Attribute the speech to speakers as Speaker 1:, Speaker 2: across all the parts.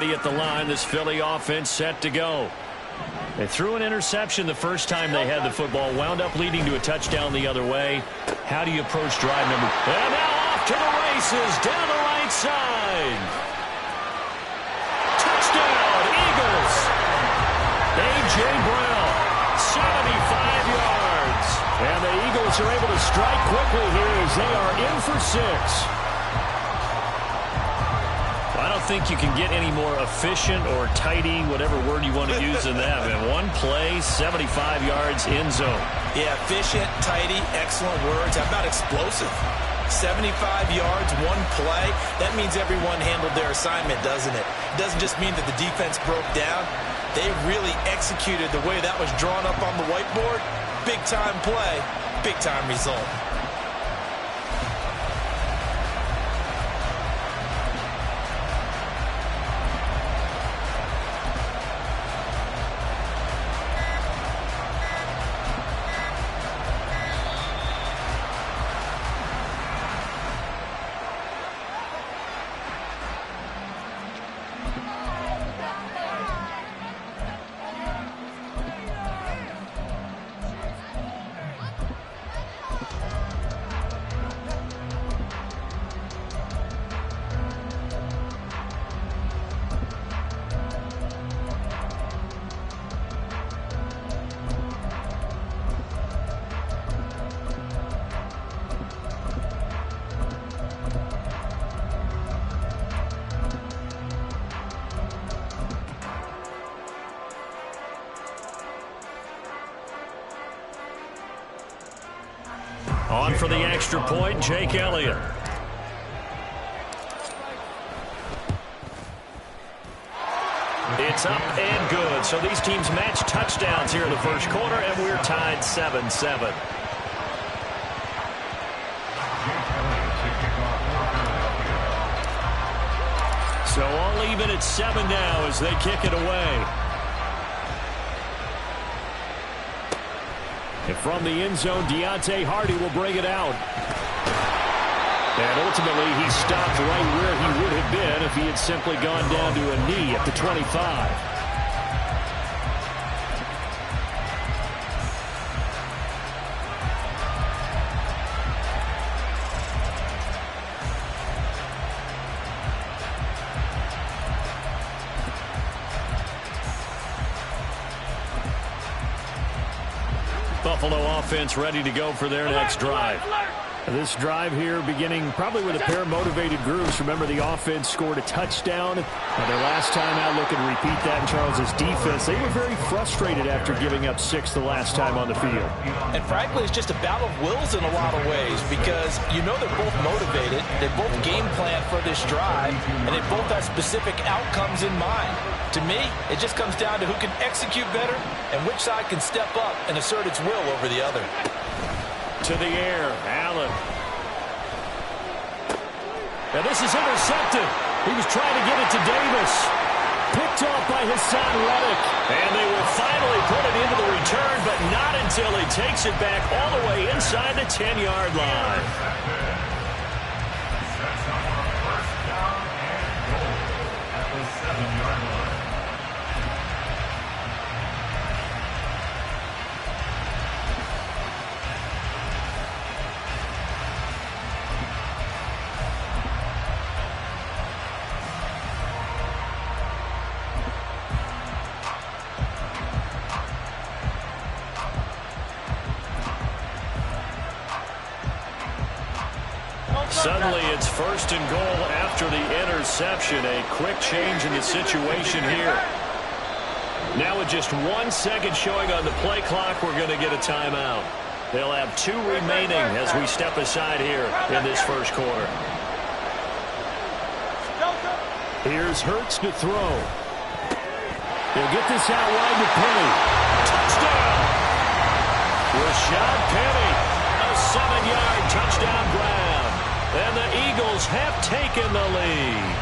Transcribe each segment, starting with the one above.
Speaker 1: ready at the line. This Philly offense set to go. They threw an interception the first time they had the football, wound up leading to a touchdown the other way. How do you approach drive number? And now off to the races down the right side. Touchdown, Eagles. A.J. Brown, 75 yards. And the Eagles are able to strike quickly here as they are in for 6. I don't think you can get any more efficient or tidy, whatever word you want to use in that. Man, one play, 75 yards in zone.
Speaker 2: Yeah, efficient, tidy, excellent words. How about explosive? 75 yards, one play. That means everyone handled their assignment, doesn't it? It doesn't just mean that the defense broke down. They really executed the way that was drawn up on the whiteboard. Big-time play, big-time result.
Speaker 1: On for the extra point, Jake Elliott. It's up and good. So these teams match touchdowns here in the first quarter, and we're tied 7-7. So all even at 7 now as they kick it away. And from the end zone, Deontay Hardy will bring it out. And ultimately, he stopped right where he would have been if he had simply gone down to a knee at the 25. Buffalo offense ready to go for their next drive. This drive here beginning probably with a pair of motivated groups. Remember, the offense scored a touchdown. Their last time out, looking to repeat that in Charles's defense. They were very frustrated after giving up 6 the last time on the field.
Speaker 2: And frankly, it's just a battle of wills in a lot of ways because you know they're both motivated. They both game plan for this drive, and they both have specific outcomes in mind. To me, it just comes down to who can execute better and which side can step up and assert its will over the other.
Speaker 1: To the air, Allen. And this is intercepted. He was trying to get it to Davis. Picked off by Hassan Reddick. And they will finally put it into the return, but not until he takes it back all the way inside the 10-yard line. That's our first down and goal at the 7-yard line. Suddenly it's first and goal after the interception. A quick change in the situation here. Now with just 1 second showing on the play clock, we're going to get a timeout. They'll have 2 remaining as we step aside here in this first quarter. Here's Hurts to throw. He'll get this out wide to Penny. Touchdown! Rashad Penny, a 7-yard touchdown grab. And the Eagles have taken the lead.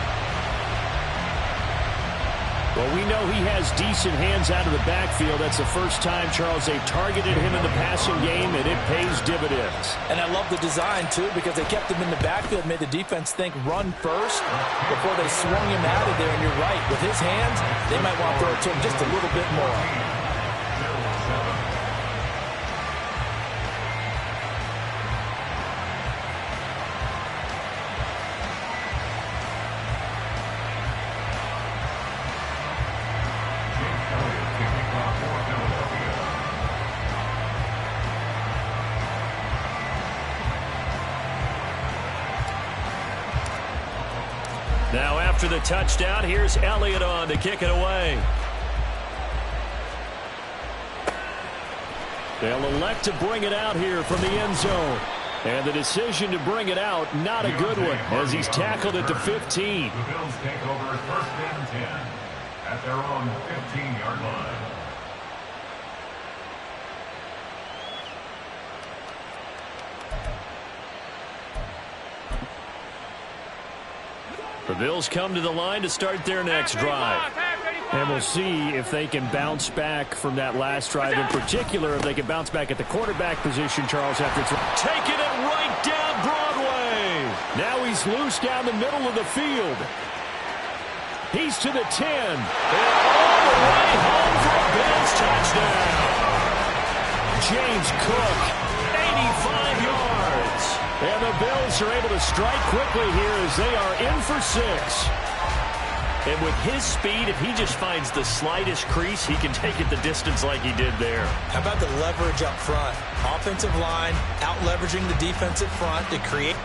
Speaker 1: Well, we know he has decent hands out of the backfield. That's the first time, Charles, they've targeted him in the passing game, and it pays dividends.
Speaker 2: And I love the design, too, because they kept him in the backfield, made the defense think run first before they swung him out of there. And you're right, with his hands, they might want to throw it to him just a little bit more.
Speaker 1: Now after the touchdown, here's Elliott on to kick it away. They'll elect to bring it out here from the end zone. And the decision to bring it out, not a good one, as he's tackled at the 15.
Speaker 3: The Bills take over first and 10 at their own 15-yard line.
Speaker 1: The Bills come to the line to start their next drive. And we'll see if they can bounce back from that last drive. In particular, if they can bounce back at the quarterback position, Charles, after taking it right down Broadway. Now he's loose down the middle of the field. He's to the 10. And all the way home for a Bills touchdown. James Cook, 85 yards. And the Bills are able to strike quickly here as they are in for 6. And with his speed, if he just finds the slightest crease, he can take it the distance like he did there.
Speaker 2: How about the leverage up front? Offensive line out-leveraging the defensive front to create.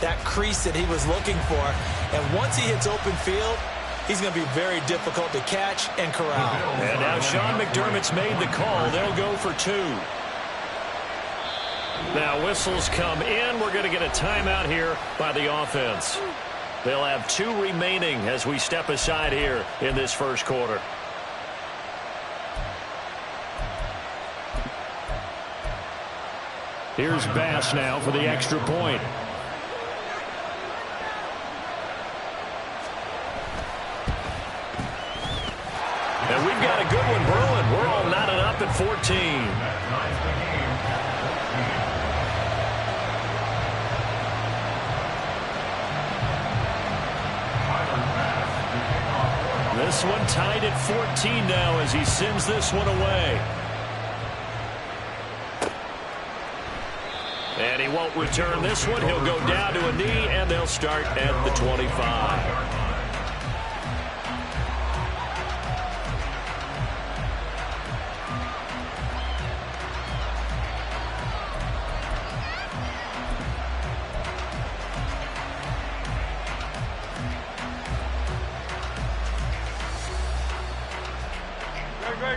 Speaker 2: that crease that he was looking for. And once he hits open field, he's going to be very difficult to catch and corral.
Speaker 1: And now Sean McDermott's made the call. They'll go for 2. Now whistles come in. We're going to get a timeout here by the offense. They'll have 2 remaining as we step aside here in this first quarter. Here's Bass now for the extra point. And we've got a good one brewing. We're all knotted up at 14. This one tied at 14 now as he sends this one away. And he won't return this one. He'll go down to a knee, and they'll start at the 25.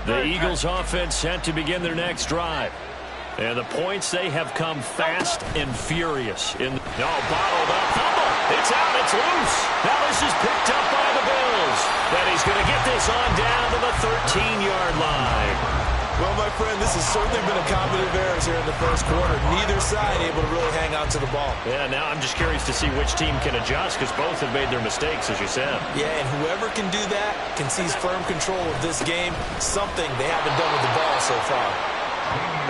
Speaker 1: The Eagles offense set to begin their next drive. And the points, they have come fast and furious. Bottled up. Fumble. It's out. It's loose. Now this is picked up by the Bills. And he's going to get this on down to the 13-yard line.
Speaker 2: Well, my friend, this has certainly been a comedy of errors here in the first quarter. Neither side able to really hang on to the ball.
Speaker 1: Yeah, now I'm just curious to see which team can adjust because both have made their mistakes, as you said.
Speaker 2: Yeah, and whoever can do that can seize firm control of this game, something they haven't done with the ball so far.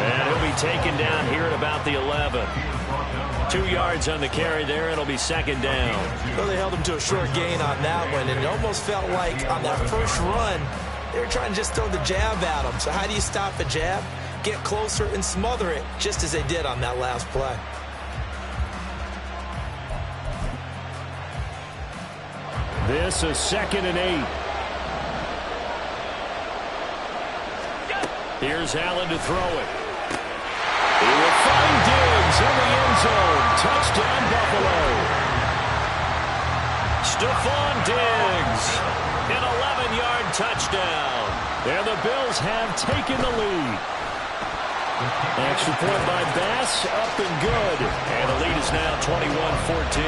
Speaker 1: And he'll be taken down here at about the 11. 2 yards on the carry there. It'll be second down.
Speaker 2: Well, they held him to a short gain on that one, and it almost felt like on that first run, they were trying to just throw the jab at him. So how do you stop a jab? Get closer and smother it, just as they did on that last play.
Speaker 1: This is 2nd and 8. Here's Allen to throw it. He will find Diggs in the end zone. Touchdown, Buffalo. Stephon Diggs, an 11-yard touchdown. And the Bills have taken the lead. Extra point by Bass, up and good. And the lead is now 21-14.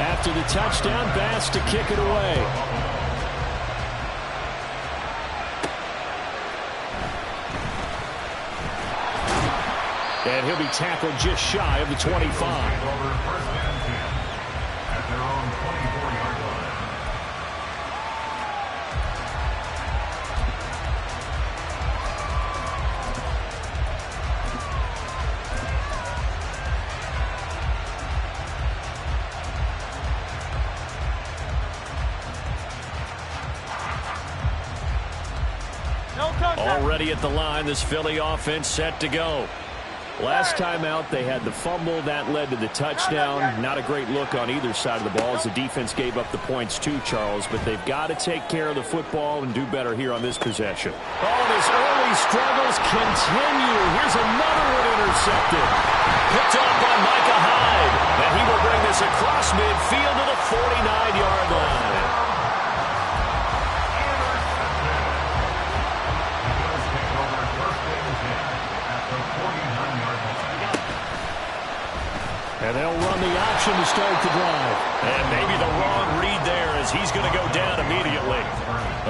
Speaker 1: After the touchdown, Bass to kick it away. And he'll be tackled just shy of the 25.
Speaker 3: At their own 24-yard line.
Speaker 1: Already at the line, this Philly offense set to go. Last time out, they had the fumble. That led to the touchdown. Not a great look on either side of the ball as the defense gave up the points too, Charles. But they've got to take care of the football and do better here on this possession. Oh, and his early struggles continue. Here's another one intercepted. Picked up by Micah Hyde. And he will bring this across midfield to the 49-yard line. And they'll run the option to start the drive. And maybe the wrong read there as he's going to go down immediately.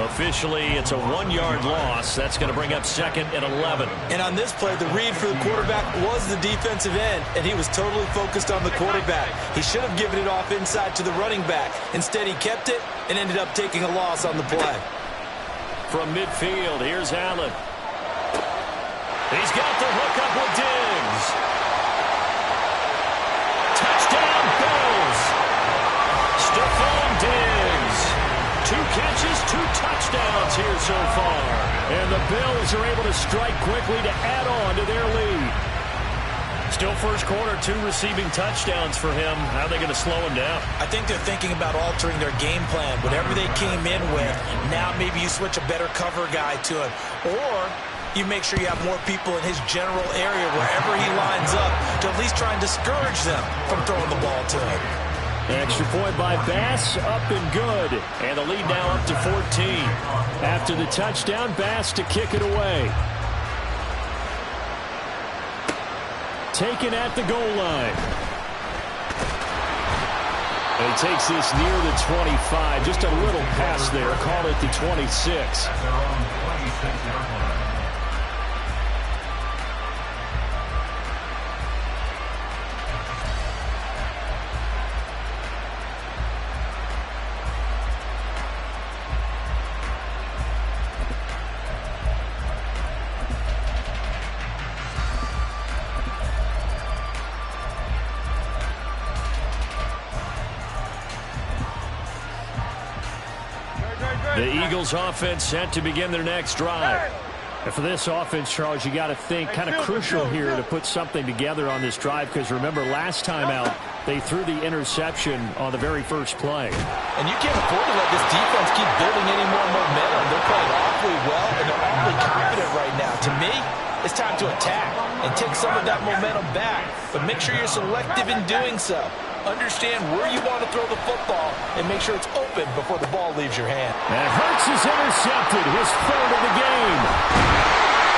Speaker 1: Officially, it's a 1-yard loss. That's going to bring up 2nd and 11.
Speaker 2: And on this play, the read for the quarterback was the defensive end, and he was totally focused on the quarterback. He should have given it off inside to the running back. Instead, he kept it and ended up taking a loss on the play.
Speaker 1: From midfield, here's Allen. He's got the hook up with Diggs. Touchdown, Bills. Stephon Diggs. 2 catches, 2 touchdowns here so far. And the Bills are able to strike quickly to add on to their lead. Still first quarter, 2 receiving touchdowns for him. How are they going to slow him down?
Speaker 2: I think they're thinking about altering their game plan. Whatever they came in with, now maybe you switch a better cover guy to him. Or you make sure you have more people in his general area wherever he lines up to at least try and discourage them from throwing the ball to him.
Speaker 1: Extra point by Bass, up and good. And the lead now up to 14. After the touchdown, Bass to kick it away. Taken at the goal line. And he takes this near the 25. Just a little pass there. Call it the 26.
Speaker 3: At their own 26-yard line.
Speaker 1: The Eagles offense set to begin their next drive. And for this offense, Charles, you got to think kind of crucial here to put something together on this drive, because remember last time out they threw the interception on the very first play.
Speaker 2: And you can't afford to let this defense keep building any more momentum. They're playing awfully well, and they're awfully confident right now. To me, it's time to attack and take some of that momentum back, but make sure you're selective in doing so. Understand where you want to throw the football and make sure it's open before the ball leaves your hand.
Speaker 1: And Hurts is intercepted, his third of the game.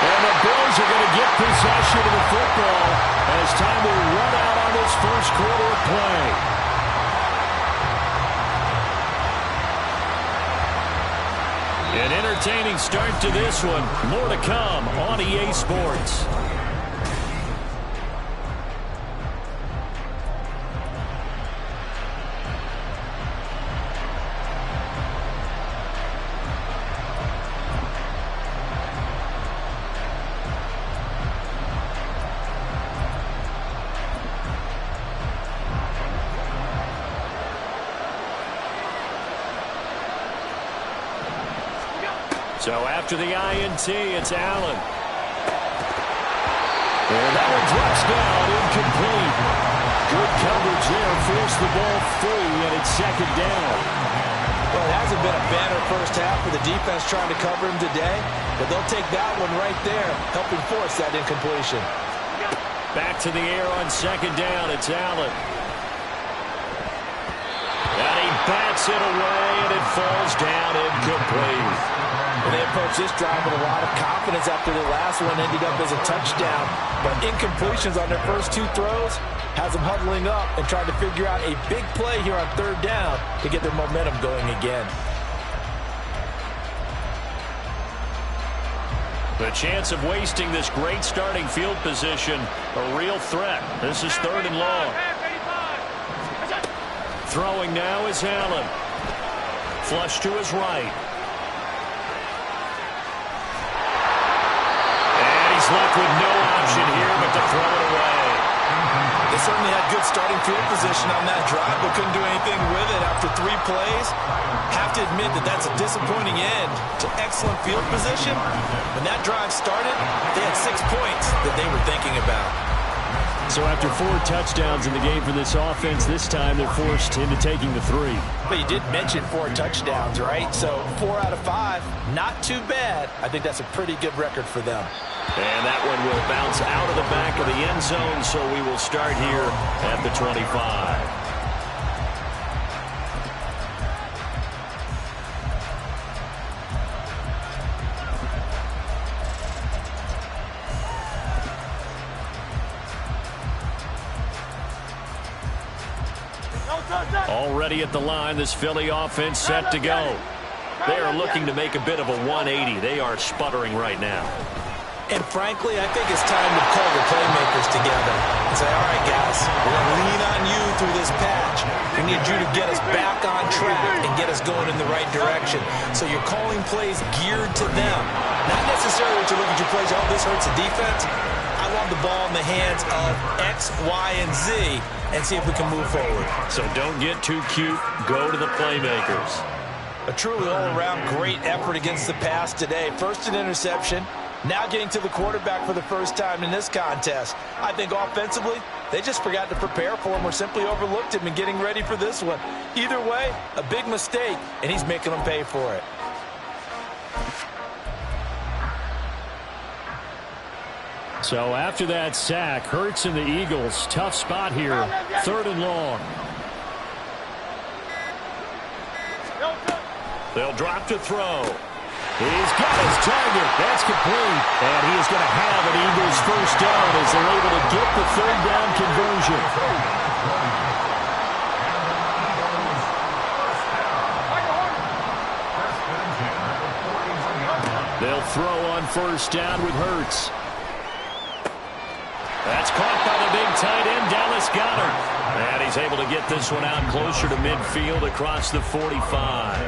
Speaker 1: And the Bills are going to get possession of the football as time will run out on this first quarter of play. An entertaining start to this one. More to come on EA Sports. So after the INT, it's Allen. And that one drops down, incomplete. Good coverage there, forced the ball free, and it's second down.
Speaker 2: Well, it hasn't been a banner first half for the defense trying to cover him today, but they'll take that one right there, helping force that incompletion.
Speaker 1: Back to the air on second down, it's Allen. And he bats it away, and it falls down incomplete.
Speaker 2: And they approach this drive with a lot of confidence after the last one ended up as a touchdown. But incompletions on their first two throws has them huddling up and trying to figure out a big play here on third down to get their momentum going again.
Speaker 1: The chance of wasting this great starting field position, a real threat. This is third and long. Throwing now is Allen. Flush to his right. Left with no option here but to throw it away.
Speaker 2: They certainly had good starting field position on that drive, but couldn't do anything with it after 3 plays. Have to admit that that's a disappointing end to excellent field position. When that drive started, they had 6 points that they were thinking about.
Speaker 1: So after 4 touchdowns in the game for this offense, this time they're forced into taking the 3.
Speaker 2: But you did mention 4 touchdowns, right? So 4 out of 5, not too bad. I think that's a pretty good record for them.
Speaker 1: And that one will bounce out of the back of the end zone, so we will start here at the 25. Already at the line, this Philly offense set to go. They are looking to make a bit of a 180. They are sputtering right now.
Speaker 2: And frankly, I think it's time to call the playmakers together and say, all right, guys, we're going to lean on you through this patch. We need you to get us back on track and get us going in the right direction. So you're calling plays geared to them. Not necessarily what you're looking at your plays, oh, this hurts the defense. I want the ball in the hands of X, Y, and Z and see if we can move forward.
Speaker 1: So don't get too cute. Go to the playmakers.
Speaker 2: A truly all-around great effort against the pass today. First an interception. Now getting to the quarterback for the first time in this contest. I think offensively, they just forgot to prepare for him or simply overlooked him in getting ready for this one. Either way, a big mistake, and he's making them pay for it.
Speaker 1: So after that sack, Hurts and the Eagles, tough spot here, 3rd and long. They'll drop to throw. He's got his target. That's complete. And he is going to have an Eagles first down as they're able to get the 3rd down conversion. They'll throw on 1st down with Hurts. That's caught by the big tight end, Dallas Goedert. And he's able to get this one out closer to midfield across the 45.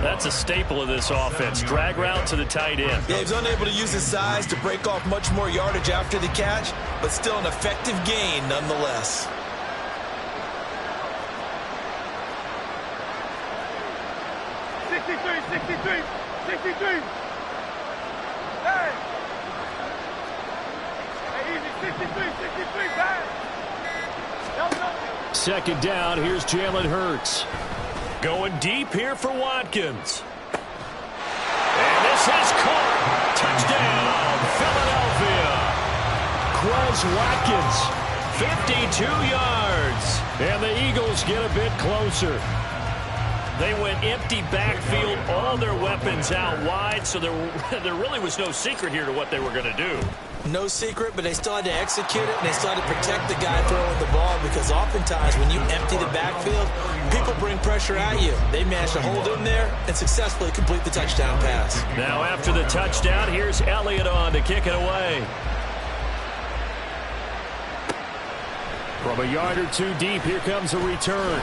Speaker 1: That's a staple of this offense. Drag route to the tight end.
Speaker 2: Yeah, he's unable to use his size to break off much more yardage after the catch, but still an effective gain nonetheless.
Speaker 1: Second down, here's Jalen Hurts. Going deep here for Watkins. And this is caught. Touchdown, Philadelphia. Quez Watkins, 52 yards. And the Eagles get a bit closer. They went empty backfield, all their weapons out wide, so there really was no secret here to what they were going to do.
Speaker 2: No secret, but they still had to execute it, and they still had to protect the guy throwing the ball, because oftentimes when you empty the backfield, people bring pressure at you. They managed to hold in there and successfully complete the touchdown pass.
Speaker 1: Now after the touchdown, here's Elliott on to kick it away. From a yard or two deep, here comes a return.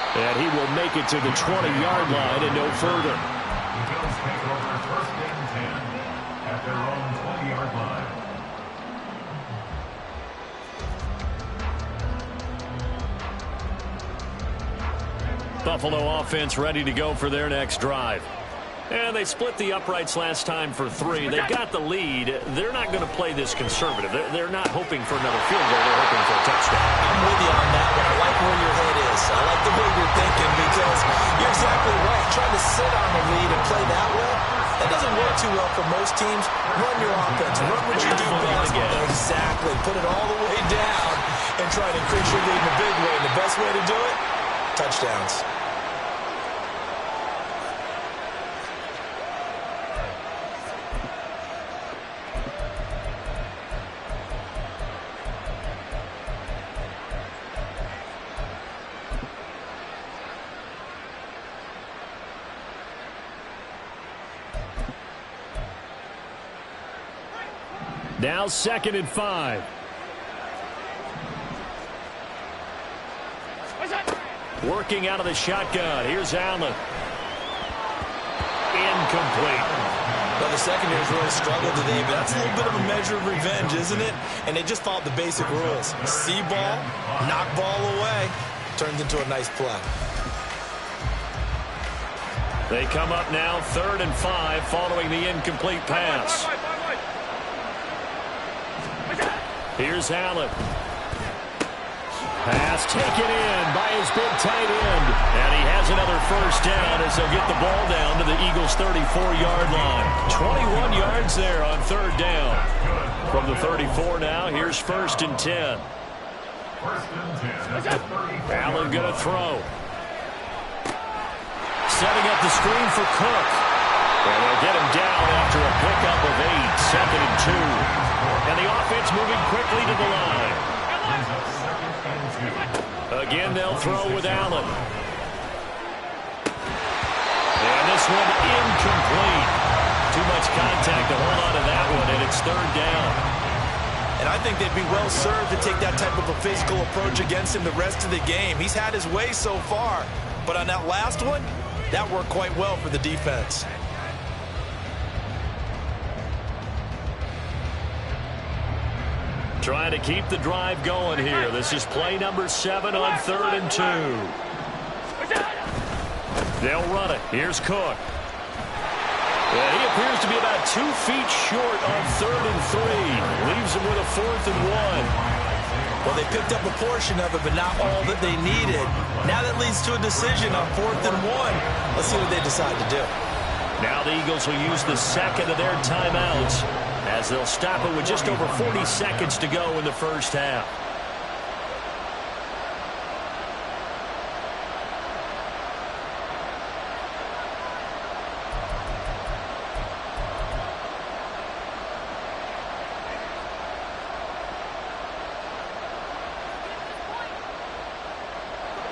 Speaker 1: And he will make it to the 20-yard line and no further.
Speaker 3: The Bills take over 1st and 10 at their own 20-yard line.
Speaker 1: Buffalo offense ready to go for their next drive. And they split the uprights last time for 3. They've got the lead. They're not going to play this conservative. They're not hoping for another field goal. They're hoping for a touchdown.
Speaker 2: I'm with you on that one. I like where your head is. I like the way you're thinking, because you're exactly right. Trying to sit on the lead and play that way, that doesn't work too well for most teams. Run your offense. Run what you do best. Exactly. Put it all the way down and try to increase your lead in a big way. And the best way to do it, touchdowns.
Speaker 1: Now 2nd and 5. Working out of the shotgun. Here's Allen. Incomplete.
Speaker 2: Well, the secondary's really struggled today, but that's a little bit of a measure of revenge, isn't it? And they just followed the basic rules. See ball, knock ball away. Turns into a nice play.
Speaker 1: They come up now 3rd and 5 following the incomplete pass. Here's Allen. Pass taken in by his big tight end. And he has another first down as they'll get the ball down to the Eagles' 34-yard line. 21 yards there on 3rd down. From the 34 now, here's 1st and 10.
Speaker 3: 1st and 10.
Speaker 1: Allen going to throw. Setting up the screen for Cook. And they'll get him down after a pickup of 8. 2nd and 2. And the offense moving quickly to the line. Again, they'll throw with Allen. And this one incomplete. Too much contact to hold on to that one, and it's 3rd down.
Speaker 2: And I think they'd be well served to take that type of a physical approach against him the rest of the game. He's had his way so far, but on that last one, that worked quite well for the defense.
Speaker 1: Trying to keep the drive going here. This is play number 7 on 3rd and 2. They'll run it. Here's Cook. And he appears to be about 2 feet short on 3rd and 3. Leaves him with a 4th and 1.
Speaker 2: Well, they picked up a portion of it, but not all that they needed. Now that leads to a decision on 4th and 1. Let's see what they decide to do.
Speaker 1: Now the Eagles will use the second of their timeouts as they'll stop it with just over 40 seconds to go in the first half.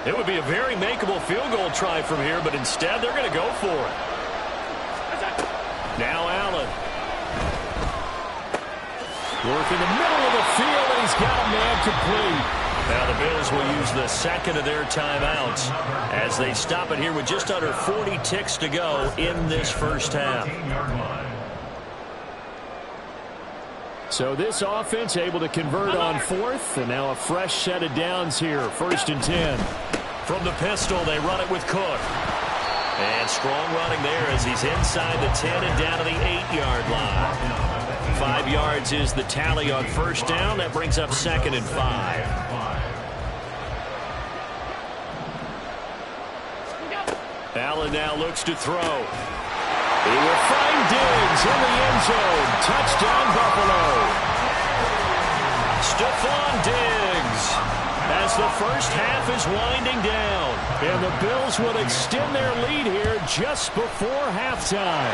Speaker 1: It would be a very makeable field goal try from here, but instead they're going to go for it. Now Allen. Working the middle of the field, and he's got a man complete. Now the Bills will use the second of their timeouts as they stop it here with just under 40 ticks to go in this first half. So this offense able to convert on fourth, and now a fresh set of downs here, 1st and 10. From the pistol, they run it with Cook. And strong running there as he's inside the 10 and down to the 8-yard line. 5 yards is the tally on first down. That brings up 2nd and 5. Allen now looks to throw. He will find Diggs in the end zone. Touchdown, Buffalo. Stephon Diggs as the first half is winding down. And the Bills will extend their lead here just before halftime.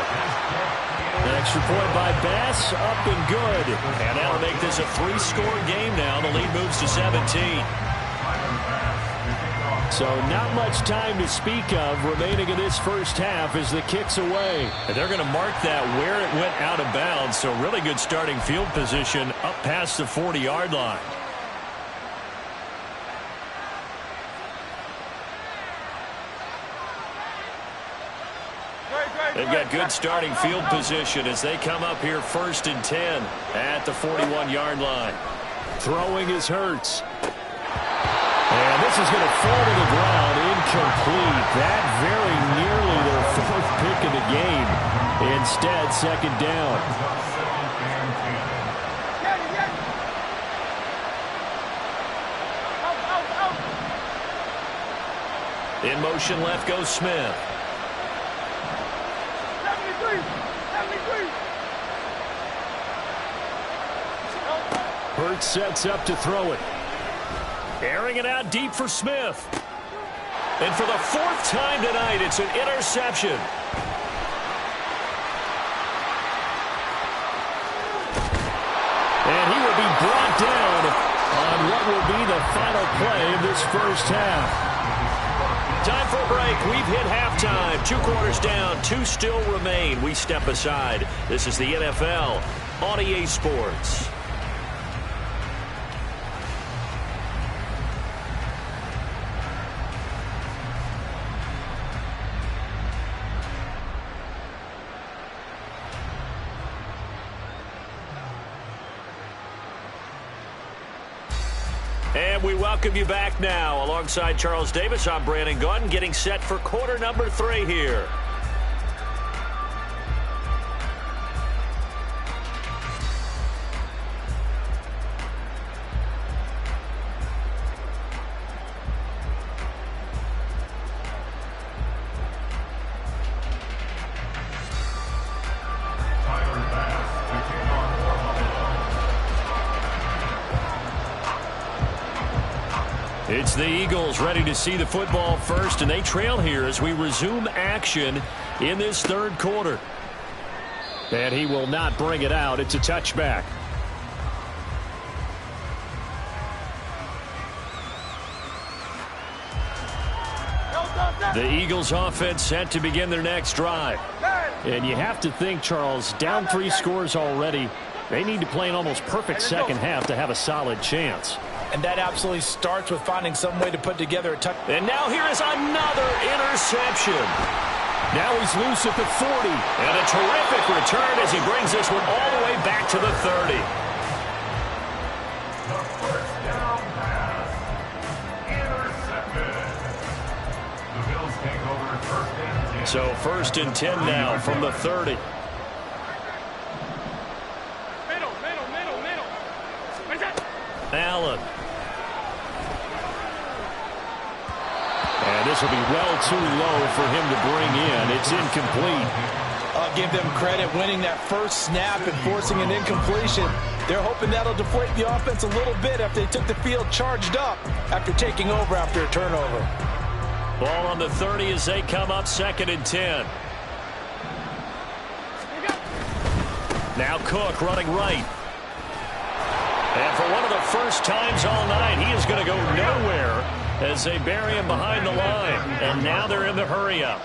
Speaker 1: An extra point by Bass, up and good. And that'll make this a 3-score game now. The lead moves to 17. So not much time to speak of remaining in this first half as the kick's away. And they're going to mark that where it went out of bounds. So really good starting field position up past the 40-yard line. They've got good starting field position as they come up here 1st and 10 at the 41-yard line. Throwing is Hurts. And this is going to fall to the ground, incomplete. That very nearly their 4th pick of the game. Instead, 2nd down. In motion left goes Smith. 73. Hurts sets up to throw it. Airing it out deep for Smith. And for the 4th time tonight, it's an interception. And he will be brought down on what will be the final play of this first half. Time for a break. We've hit halftime. 2 quarters down, 2 still remain. We step aside. This is the NFL on EA Sports. And we welcome you back now. Alongside Charles Davis, I'm Brandon Gaudin, getting set for quarter number 3 here. It's the Eagles ready to see the football first, and they trail here as we resume action in this 3rd quarter. And he will not bring it out. It's a touchback. The Eagles offense set to begin their next drive. And you have to think, Charles, down 3 scores already. They need to play an almost perfect second half to have a solid chance.
Speaker 2: And that absolutely starts with finding some way to put together a touch.
Speaker 1: And now here is another interception. Now he's loose at the 40. And a terrific return as he brings this one all the way back to the 30.
Speaker 3: The first down pass. Intercepted. The Bills take over 1st and 10.
Speaker 1: So 1st and 10 now from the 30. Allen. And this will be well too low for him to bring in. It's incomplete.
Speaker 2: I'll give them credit winning that first snap and forcing an incompletion. They're hoping that'll deflate the offense a little bit after they took the field charged up after taking over after a turnover.
Speaker 1: Ball on the 30 as they come up 2nd and 10. Now Cook running right. And for one of the first times all night, he is going to go nowhere as they bury him behind the line. And now they're in the hurry-up.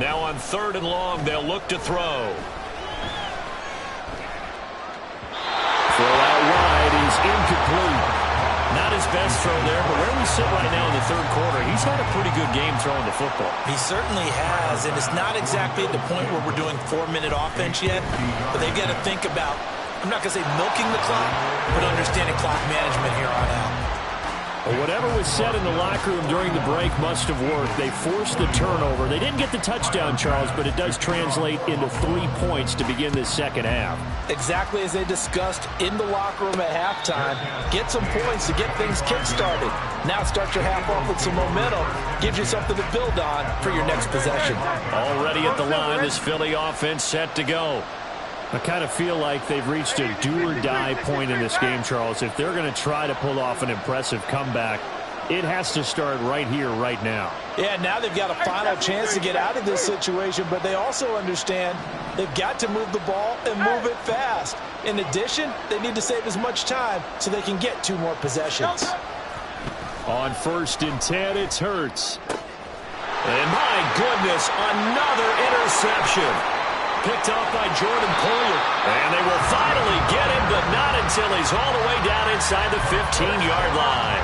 Speaker 1: Now on 3rd and long, they'll look to throw. Throw out wide is incomplete. Not his best throw there, but where we sit right now in the 3rd quarter, he's had a pretty good game throwing the football.
Speaker 2: He certainly has, and it's not exactly at the point where we're doing 4-minute offense yet, but they've got to think about, I'm not going to say milking the clock, but understanding clock management here on out.
Speaker 1: Well, whatever was said in the locker room during the break must have worked. They forced the turnover. They didn't get the touchdown, Charles, but it does translate into 3 points to begin this second half.
Speaker 2: Exactly as they discussed in the locker room at halftime. Get some points to get things kick-started. Now start your half off with some momentum. Gives you something to build on for your next possession.
Speaker 1: Already at the line, this Philly offense set to go. I kind of feel like they've reached a do-or-die point in this game, Charles. If they're going to try to pull off an impressive comeback, it has to start right here, right now.
Speaker 2: Yeah, now they've got a final chance to get out of this situation, but they also understand they've got to move the ball and move it fast. In addition, they need to save as much time so they can get 2 more possessions.
Speaker 1: On 1st and 10, it's Hurts. And my goodness, another interception. Picked off by Jordan Poyer. And they will finally get him, but not until he's all the way down inside the 15-yard line.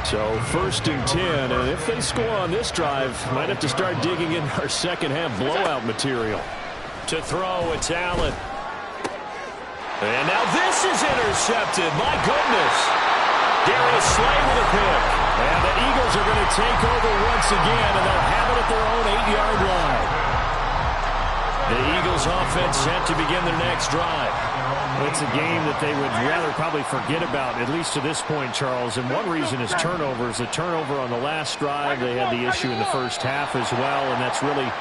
Speaker 1: So 1st and 10, and if they score on this drive, might have to start digging in our second half blowout material. To throw, it's Allen. And now this is intercepted. My goodness. Darius Slay with a pick. And the Eagles are going to take over once again, and they'll have it at their own 8-yard line. The Eagles offense set to begin their next drive. It's a game that they would rather probably forget about, at least to this point, Charles. And one reason is turnovers. A turnover on the last drive. They had the issue in the first half as well, and that's really,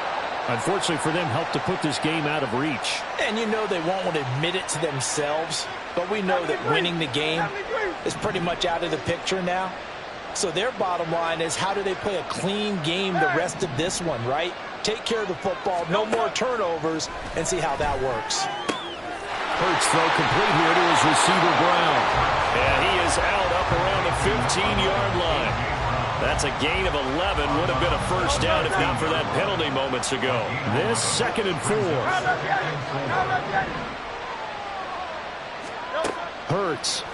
Speaker 1: unfortunately for them, helped to put this game out of reach.
Speaker 2: And you know they won't want to admit it to themselves, but we know that winning the game is pretty much out of the picture now. So their bottom line is, how do they play a clean game the rest of this one, right? Take care of the football, no more turnovers, and see how that works.
Speaker 1: Hurts throw complete here to his receiver, Brown. And he is out up around the 15-yard line. That's a gain of 11. Would have been a first down if not for that penalty moments ago. This 2nd and 4. Hurts.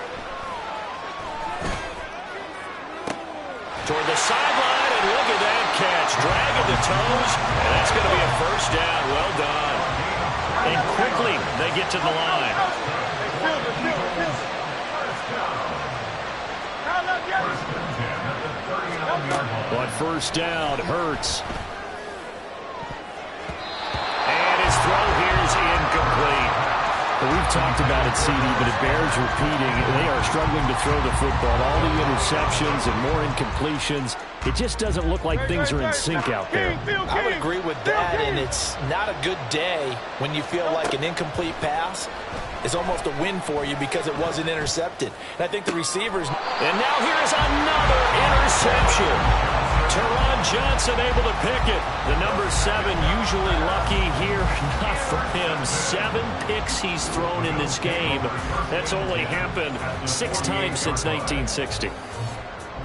Speaker 1: Toward the sideline, and look at that catch. Dragging the toes, and that's going to be a first down. Well done. And quickly, they get to the line. On 1st down, Hurts. And his throw here is incomplete. But we've talked about it, CD, but it bears repeating. They are struggling to throw the football. All the interceptions and more incompletions. It just doesn't look like things are in sync out there.
Speaker 2: I would agree with that, and it's not a good day when you feel like an incomplete pass is almost a win for you because it wasn't intercepted. And I think the receivers...
Speaker 1: And now here's another interception. Teron Johnson able to pick it. The number 7 usually lucky here. Not for him. 7 picks he's thrown in this game. That's only happened 6 times since 1960.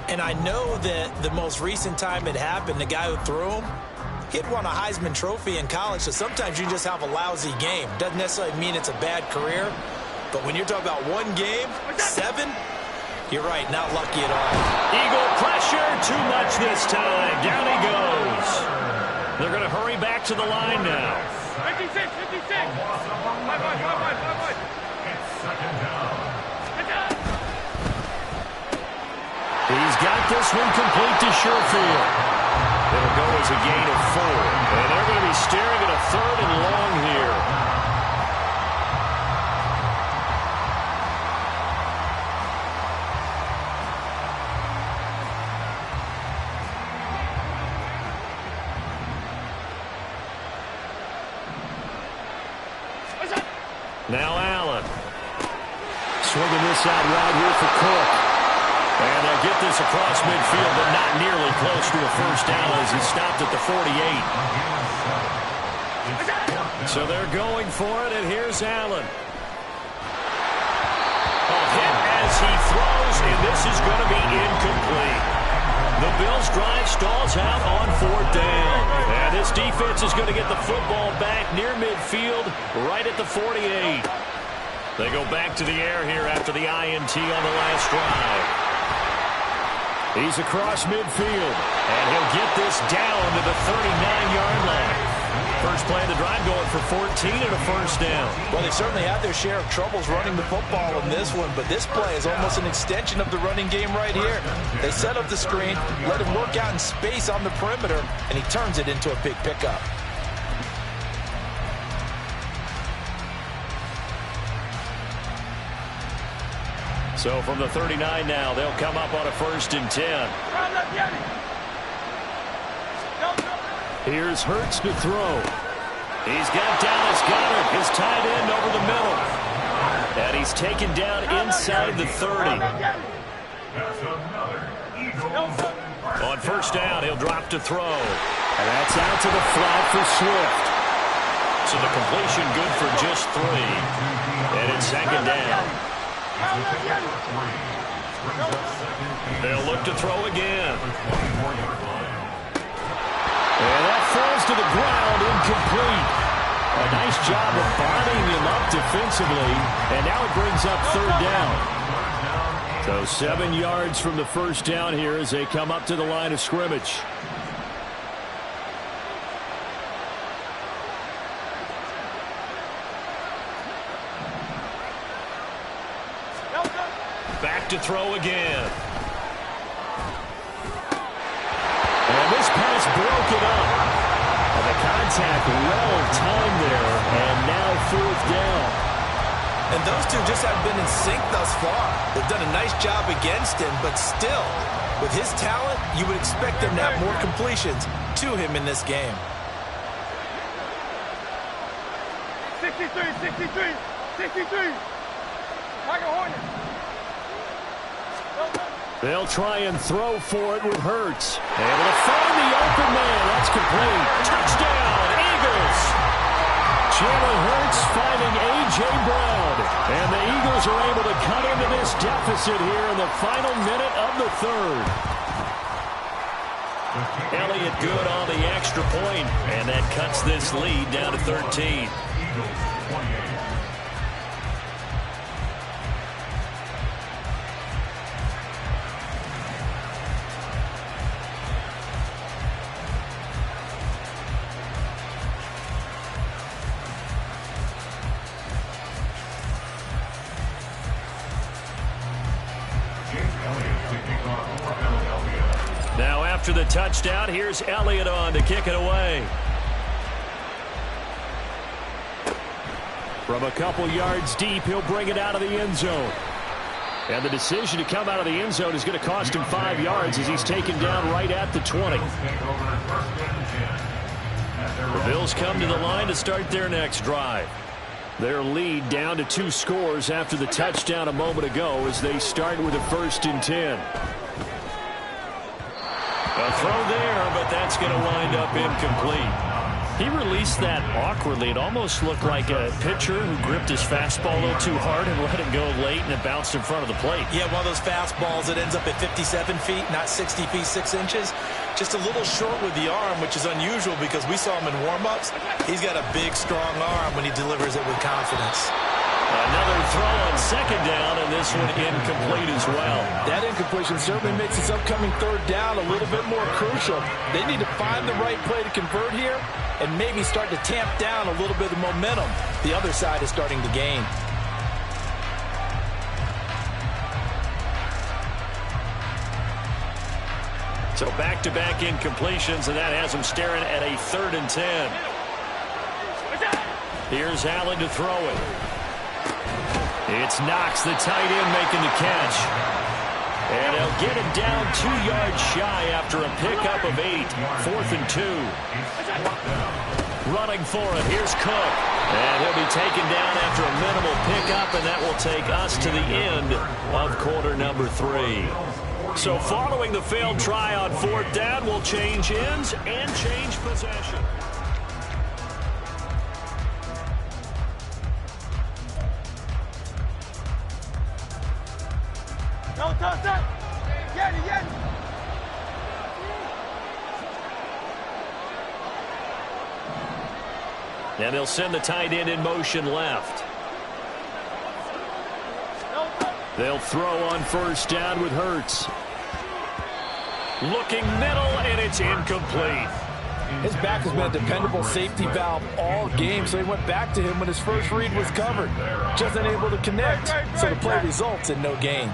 Speaker 2: And I know that the most recent time it happened, the guy who threw him, he'd won a Heisman Trophy in college, so sometimes you just have a lousy game. Doesn't necessarily mean it's a bad career, but when you're talking about one game, 7, you're right, not lucky at all.
Speaker 1: Eagle pressure, too much this time. Down he goes. They're going to hurry back to the line now.
Speaker 3: 56. It's 2nd down.
Speaker 1: He's got this one complete to Sherfield. It'll go as a gain of 4. And they're going to be staring at a 3rd and long here. swinging this out wide here for Cook. And they'll get this across midfield, but not nearly close to a first down as he stopped at the 48. So they're going for it, and here's Allen. A hit as he throws, and this is going to be incomplete. The Bills' drive stalls out on 4th down. And this defense is going to get the football back near midfield, right at the 48. They go back to the air here after the INT on the last drive. He's across midfield, and he'll get this down to the 39-yard line. First play of the drive going for 14 and a first down.
Speaker 2: Well, they certainly had their share of troubles running the football in this one, but this play is almost an extension of the running game right here. They set up the screen, let him work out in space on the perimeter, and he turns it into a big pickup.
Speaker 1: So from the 39 now, they'll come up on a 1st and 10. Here's Hurts to throw. He's got Dallas Goedert, his tight end, over the middle. And he's taken down inside the 30. On first down, he'll drop to throw. And that's out to the flat for Swift. So the completion good for just 3. And it's 2nd down. They'll look to throw again. And that falls to the ground, incomplete. A nice job of bodying him up defensively. And now it brings up 3rd down. So 7 yards from the first down here as they come up to the line of scrimmage. Back to throw again. And this pass broke it up. And the contact well timed there. And now 4th down.
Speaker 2: And those two just haven't been in sync thus far. They've done a nice job against him, but still, with his talent, you would expect them to have more completions to him in this game.
Speaker 4: 63, 63, 63. Tiger Hornet.
Speaker 1: They'll try and throw for it with Hurts. Able to find the open man. That's complete. Touchdown, Eagles. Jalen Hurts finding A.J. Brown. And the Eagles are able to cut into this deficit here in the final minute of the 3rd. Elliott good on the extra point, and that cuts this lead down to 13. Now after the touchdown, here's Elliott on to kick it away. From a couple yards deep, he'll bring it out of the end zone. And the decision to come out of the end zone is going to cost him 5 yards as he's taken down right at the 20. The Bills come to the line to start their next drive. Their lead down to 2 scores after the touchdown a moment ago as they start with a 1st and 10. A throw there, but that's going to wind up incomplete. He released that awkwardly. It almost looked like a pitcher who gripped his fastball a little too hard and let it go late, and it bounced in front of the plate. Yeah, one of those fastballs that ends up at 57 feet, not 60 feet, 6 inches. Just a little short with the arm, which is unusual because we saw him in warm-ups. He's got a big, strong arm when he delivers it with confidence. Another throw on 2nd down, and this one incomplete as well. That incompletion certainly makes this upcoming 3rd down a little bit more crucial. They need to find the right play to convert here and maybe start to tamp down a little bit of momentum. The other side is starting to gain. So back-to-back incompletions, and that has them staring at a 3rd and 10. Here's Allen to throw it. It's Knox, the tight end, making the catch. And he'll get it down 2 yards shy after a pickup of 8. 4th and 2. Running for it. Here's Cook. And he'll be taken down after a minimal pickup, and that will take us to the end of quarter number 3. So following the failed try on 4th down, we'll change ends and change possession.
Speaker 4: No, touch that. Get it, get it.
Speaker 1: And they'll send the tight end in motion left. They'll throw on 1st down with Hurts. Looking middle, and it's incomplete.
Speaker 2: His back has been a dependable safety valve all game, so he went back to him when his first read was covered. Just unable to connect, so the play results in no gain.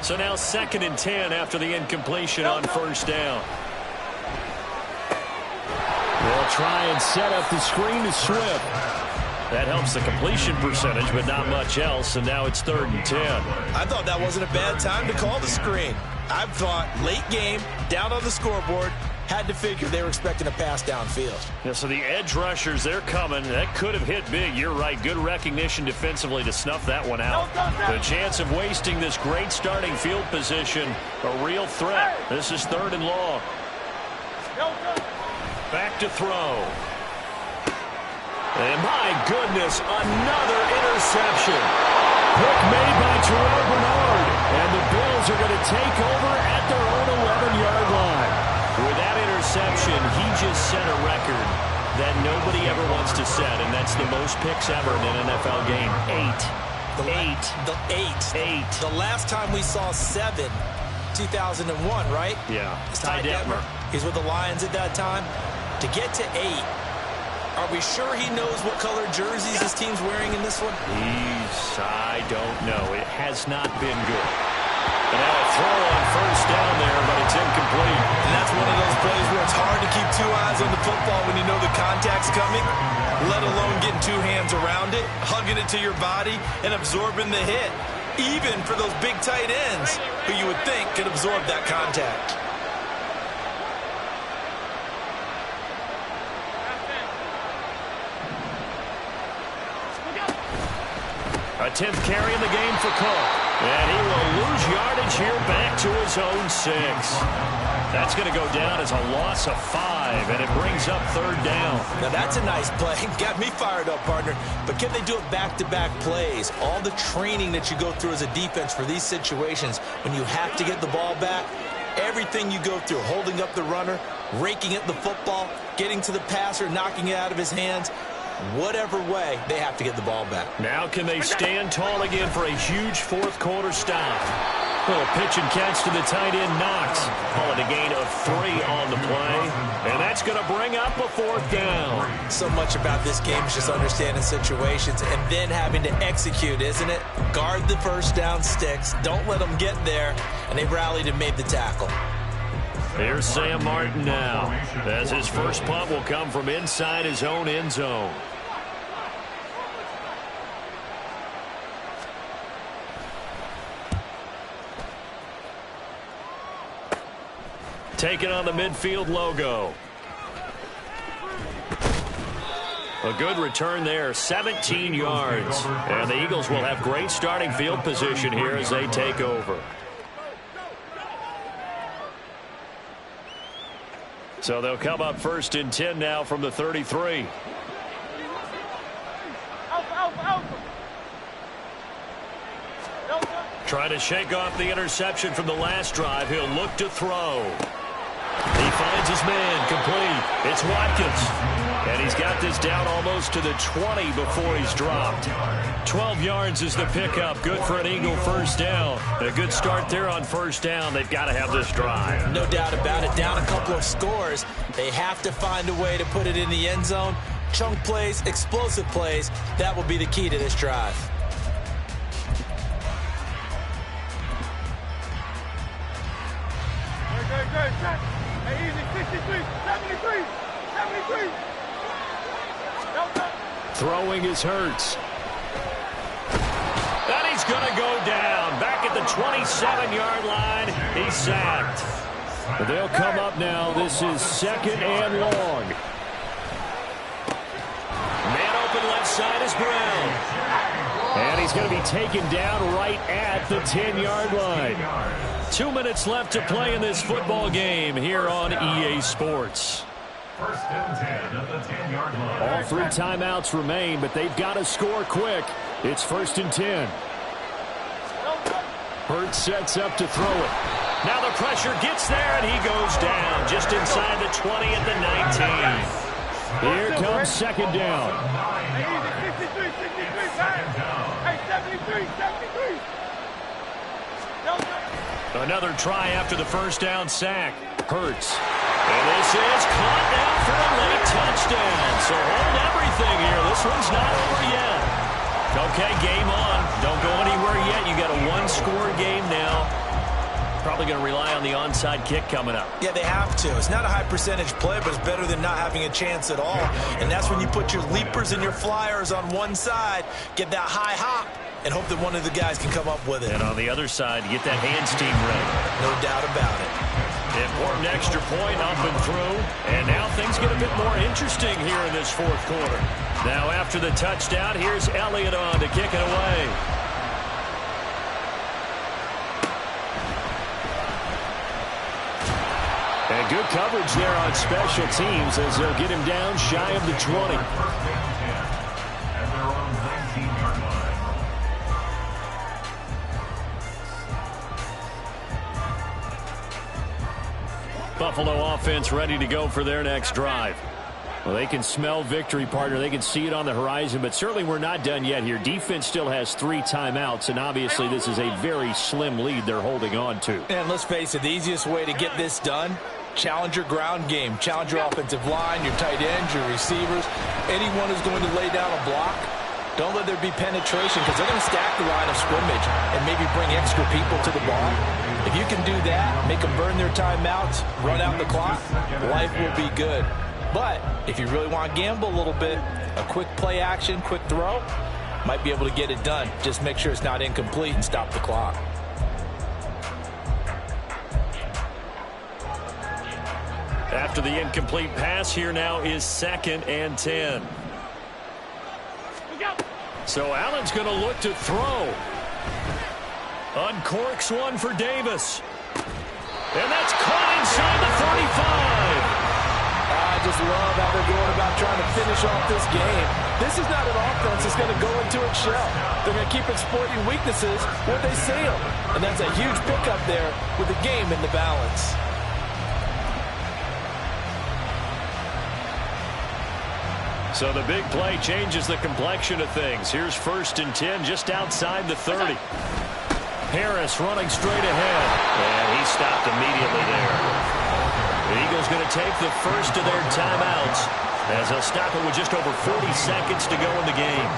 Speaker 1: So now 2nd and 10 after the incompletion on 1st down. They'll try and set up the screen to Swift. That helps the completion percentage, but not much else, and now it's 3rd and 10.
Speaker 2: I thought that wasn't a bad time to call the screen. I thought late game, down on the scoreboard, had to figure they were expecting a pass downfield.
Speaker 1: Yeah, so the edge rushers, they're coming. That could have hit big. You're right. Good recognition defensively to snuff that one out. The chance of wasting this great starting field position, a real threat. This is 3rd and long. Back to throw. And my goodness, another interception. Pick made by Terrell Bernard. And the Bills are going to take over at their own 11-yard line. With that interception, he just set a record that nobody ever wants to set, and that's the most picks ever in an NFL game. 8.
Speaker 2: The last time we saw 7, 2001, right?
Speaker 1: Yeah.
Speaker 2: Ty Detmer. He's with the Lions at that time. To get to 8, are we sure he knows what color jerseys his team's wearing in this one?
Speaker 1: I don't know. It has not been good. And now a throw on 1st down there, but it's incomplete.
Speaker 2: And that's one of those plays where it's hard to keep 2 eyes on the football when you know the contact's coming, let alone getting 2 hands around it, hugging it to your body, and absorbing the hit. Even for those big tight ends who you would think could absorb that contact.
Speaker 1: A 10th carry in the game for Cook. And he will lose yardage here back to his own 6. That's going to go down as a loss of 5, and it brings up 3rd down.
Speaker 2: Now that's a nice play. Got me fired up, partner. But can they do it back-to-back plays? All the training that you go through as a defense for these situations, when you have to get the ball back, everything you go through, holding up the runner, raking at the football, getting to the passer, knocking it out of his hands, whatever way, they have to get the ball back.
Speaker 1: Now can they stand tall again for a huge 4th quarter stop? Little pitch and catch to the tight end, Knox. Call it a gain of 3 on the play. And that's going to bring up a 4th down.
Speaker 2: So much about this game is just understanding situations and then having to execute, isn't it? Guard the 1st down sticks. Don't let them get there. And they rallied and made the tackle.
Speaker 1: Here's Sam Martin now, as his first punt will come from inside his own end zone. Taking on the midfield logo. A good return there, 17 yards. And the Eagles will have great starting field position here as they take over. So they'll come up 1st and 10 now from the 33. Trying to shake off the interception from the last drive. He'll look to throw. He finds his man, complete. It's Watkins. And he's got this down almost to the 20 before he's dropped. 12 yards is the pickup. Good for an Eagle 1st down. A good start there on 1st down. They've got to have this drive.
Speaker 2: No doubt about it. Down a couple of scores. They have to find a way to put it in the end zone. Chunk plays, explosive plays. That will be the key to this drive.
Speaker 4: Good. Hey, easy. 63, 73, 73.
Speaker 1: Throwing is Hurts. And he's going to go down. Back at the 27-yard line. He's sacked. They'll come up now. This is 2nd and long. side is Brown. And he's going to be taken down right at the 10-yard line. 2 minutes left to play in this football game here on EA Sports.
Speaker 3: First and 10 at the 10-yard line.
Speaker 1: All 3 timeouts remain, but they've got to score quick. It's first and 10. Hurts sets up to throw it. Now the pressure gets there, and he goes down just inside the 20 at the 19. Here comes second down.
Speaker 4: Hey, 63, 63, hey, 73, 73.
Speaker 1: Another try after the first down sack. Hurts. And this is caught now for a late touchdown. So hold everything here. This one's not over yet. Okay, game on. Don't go anywhere yet. You got a one-score game now. Probably going to rely on the onside kick coming up.
Speaker 2: Yeah, they have to. It's not a high percentage play, but it's better than not having a chance at all. And that's when you put your leapers and your flyers on one side, get that high hop, and hope that one of the guys can come up with it.
Speaker 1: And on the other side, get that hands team ready.
Speaker 2: No doubt about it.
Speaker 1: Important extra point up and through. And now things get a bit more interesting here in this fourth quarter. Now after the touchdown, here's Elliott on to kick it away. And good coverage there on special teams as they'll get him down shy of the 20. Buffalo offense ready to go for their next drive. Well, they can smell victory, partner. They can see it on the horizon, but certainly we're not done yet here. Defense still has 3 timeouts, and obviously this is a very slim lead they're holding on to.
Speaker 2: And let's face it, the easiest way to get this done, challenge your ground game. Challenge your offensive line, your tight ends, your receivers. Anyone who's going to lay down a block, don't let there be penetration because they're going to stack the line of scrimmage and maybe bring extra people to the ball. If you can do that, make them burn their timeouts, run out the clock, life will be good. But if you really want to gamble a little bit, a quick play action, quick throw, might be able to get it done. Just make sure it's not incomplete and stop the clock.
Speaker 1: After the incomplete pass, here now is second and 10. So Allen's going to look to throw. Uncorks one for Davis. And that's caught inside the 35.
Speaker 2: I just love how they're going about trying to finish off this game. This is not an offense that's going to go into its shell. They're going to keep exploiting weaknesses where they see them. And that's a huge pickup there with the game in the balance.
Speaker 1: So the big play changes the complexion of things. Here's first and 10 just outside the 30. Harris running straight ahead. And he stopped immediately there. The Eagles going to take the first of their timeouts as they'll stop it with just over 40 seconds to go in the game.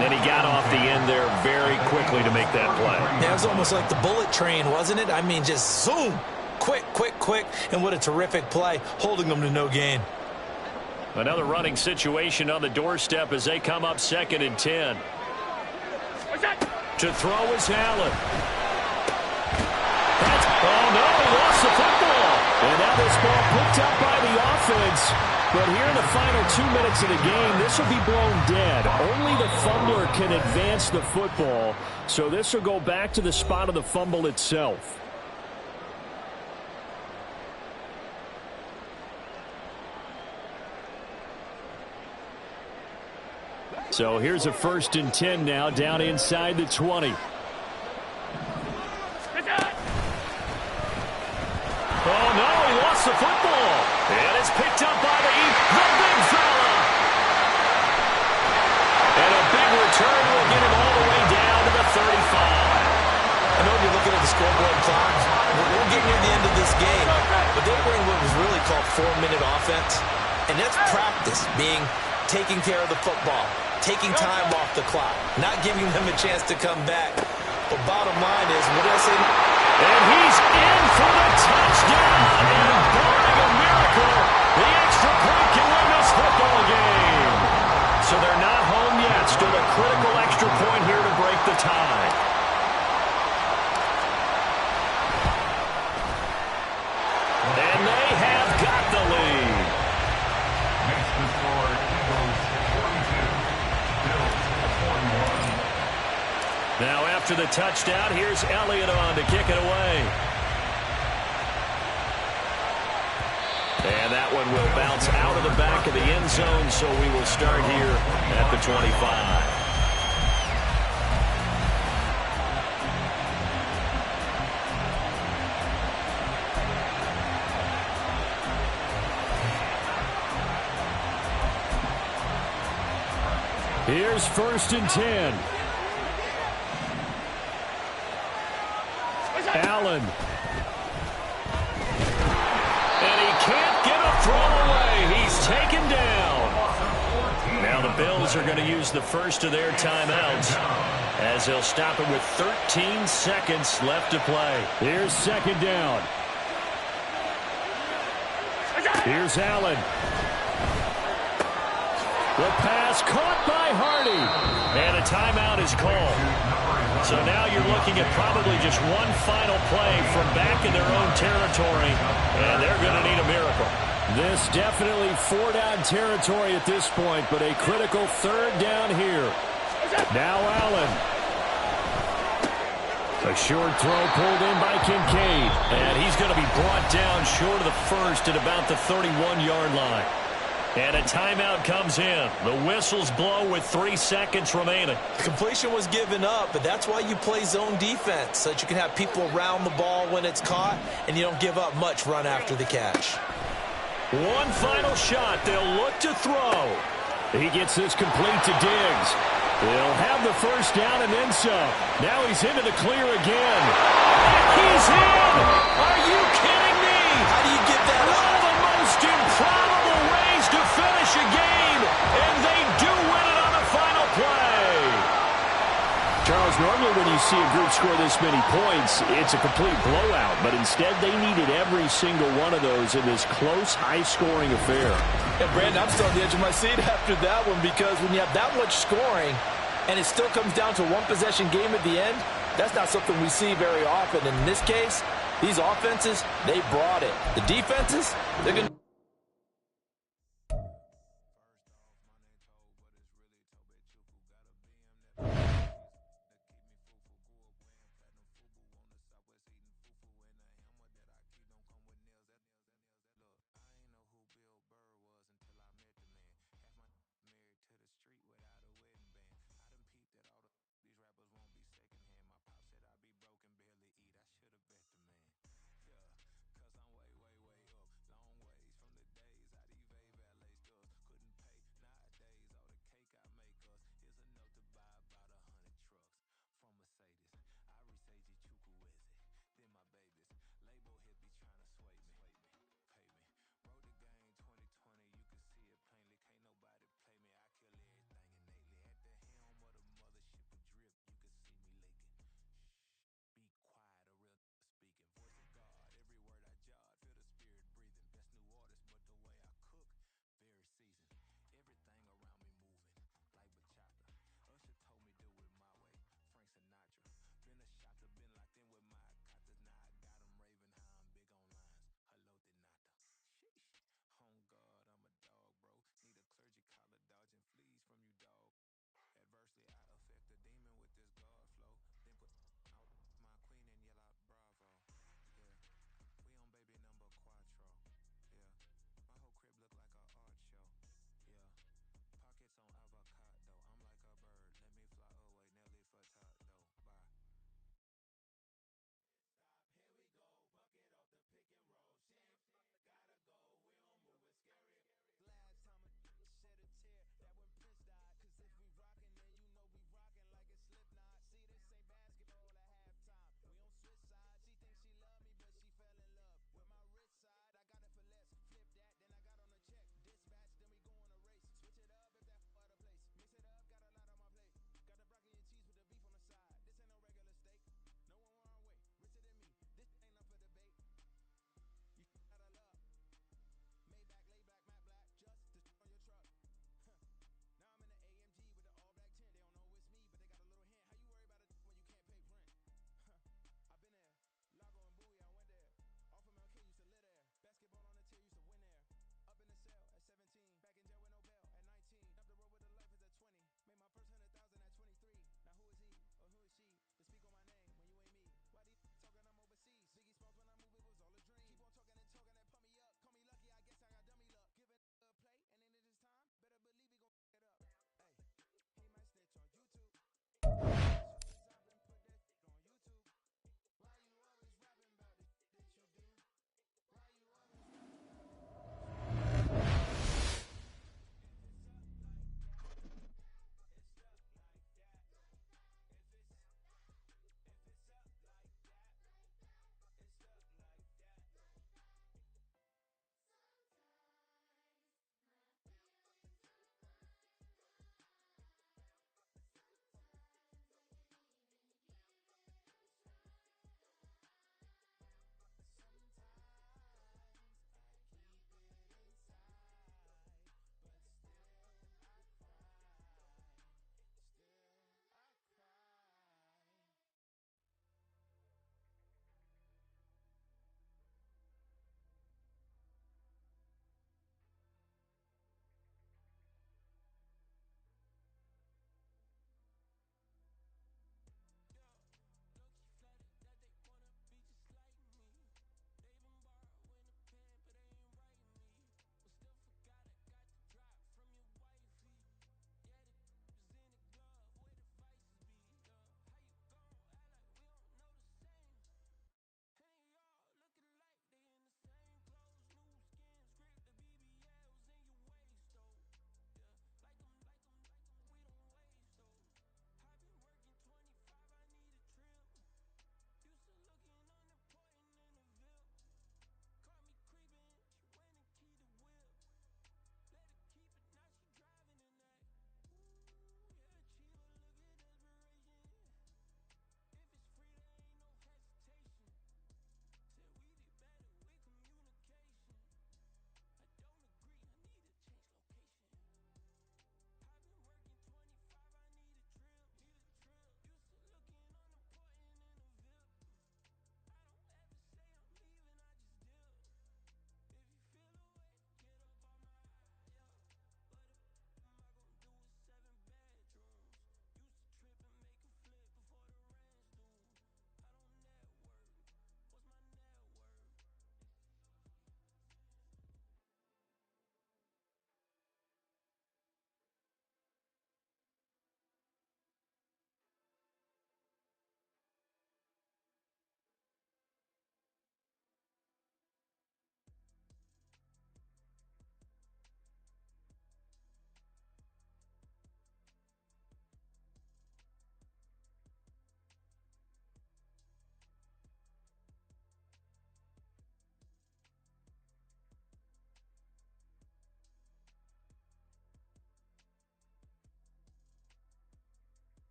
Speaker 1: Then he got off the end there very quickly to make that play.
Speaker 2: Yeah, it was almost like the bullet train, wasn't it? I mean, just zoom. Quick, quick, quick. And what a terrific play, holding them to no gain.
Speaker 1: Another running situation on the doorstep as they come up second and 10. To throw is Allen. Oh, no, he lost the football. And now this ball picked up by the offense. But here in the final 2 minutes of the game, this will be blown dead. Only the fumbler can advance the football. So this will go back to the spot of the fumble itself. So here's a first and 10 now down inside the 20. Oh, no, he lost the football. And it's picked up by the big fella. And a big return will get him all the way down to the 35.
Speaker 2: I know you're looking at the scoreboard clock. We're getting near the end of this game. But they were in what was really called 4-minute offense. And that's practice, being taking care of the football, taking time off the clock, not giving them a chance to come back. But bottom line is, what did I say?
Speaker 1: And he's in for the touchdown. And barring a miracle, the extra point can win this football game. So they're not home yet. Still a critical extra point here to break the tie. And they have got the lead.
Speaker 3: Makes the score Eagles 42,
Speaker 1: Now after the touchdown, here's Elliott on to kick it away. And that one will bounce out of the back of the end zone, so we will start here at the 25. Here's 1st and 10. Allen. And he can't get a throw away. He's taken down. Now the Bills are going to use the first of their timeouts as they'll stop it with 13 seconds left to play. Here's 2nd down. Here's Allen. The pass caught by Hardy. And a timeout is called. So now you're looking at probably just one final play from back in their own territory, and they're going to need a miracle. This definitely 4-down territory at this point, but a critical 3rd down here. Now Allen. A short throw pulled in by Kincaid. And he's going to be brought down short of the first at about the 31-yard line. And a timeout comes in. The whistles blow with 3 seconds remaining.
Speaker 2: Completion was given up, but that's why you play zone defense, so that you can have people around the ball when it's caught, and you don't give up much run after the catch.
Speaker 1: One final shot. They'll look to throw. He gets this complete to Diggs. He'll have the 1st down and then some. Now he's into the clear again. He's in! Are you kidding me?
Speaker 2: How do you get that up?
Speaker 1: One of the most improbable ways to finish a game, and they do win it on the final play. Charles, normally when you see a group score this many points, it's a complete blowout, but instead they needed every single one of those in this close, high-scoring affair.
Speaker 2: Yeah, Brandon, I'm still on the edge of my seat after that one, because when you have that much scoring and it still comes down to one possession game at the end, that's not something we see very often. And in this case, these offenses, they brought it. The defenses, they're going to...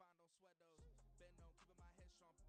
Speaker 5: fine, don't sweat those. Been known, keeping my head strong.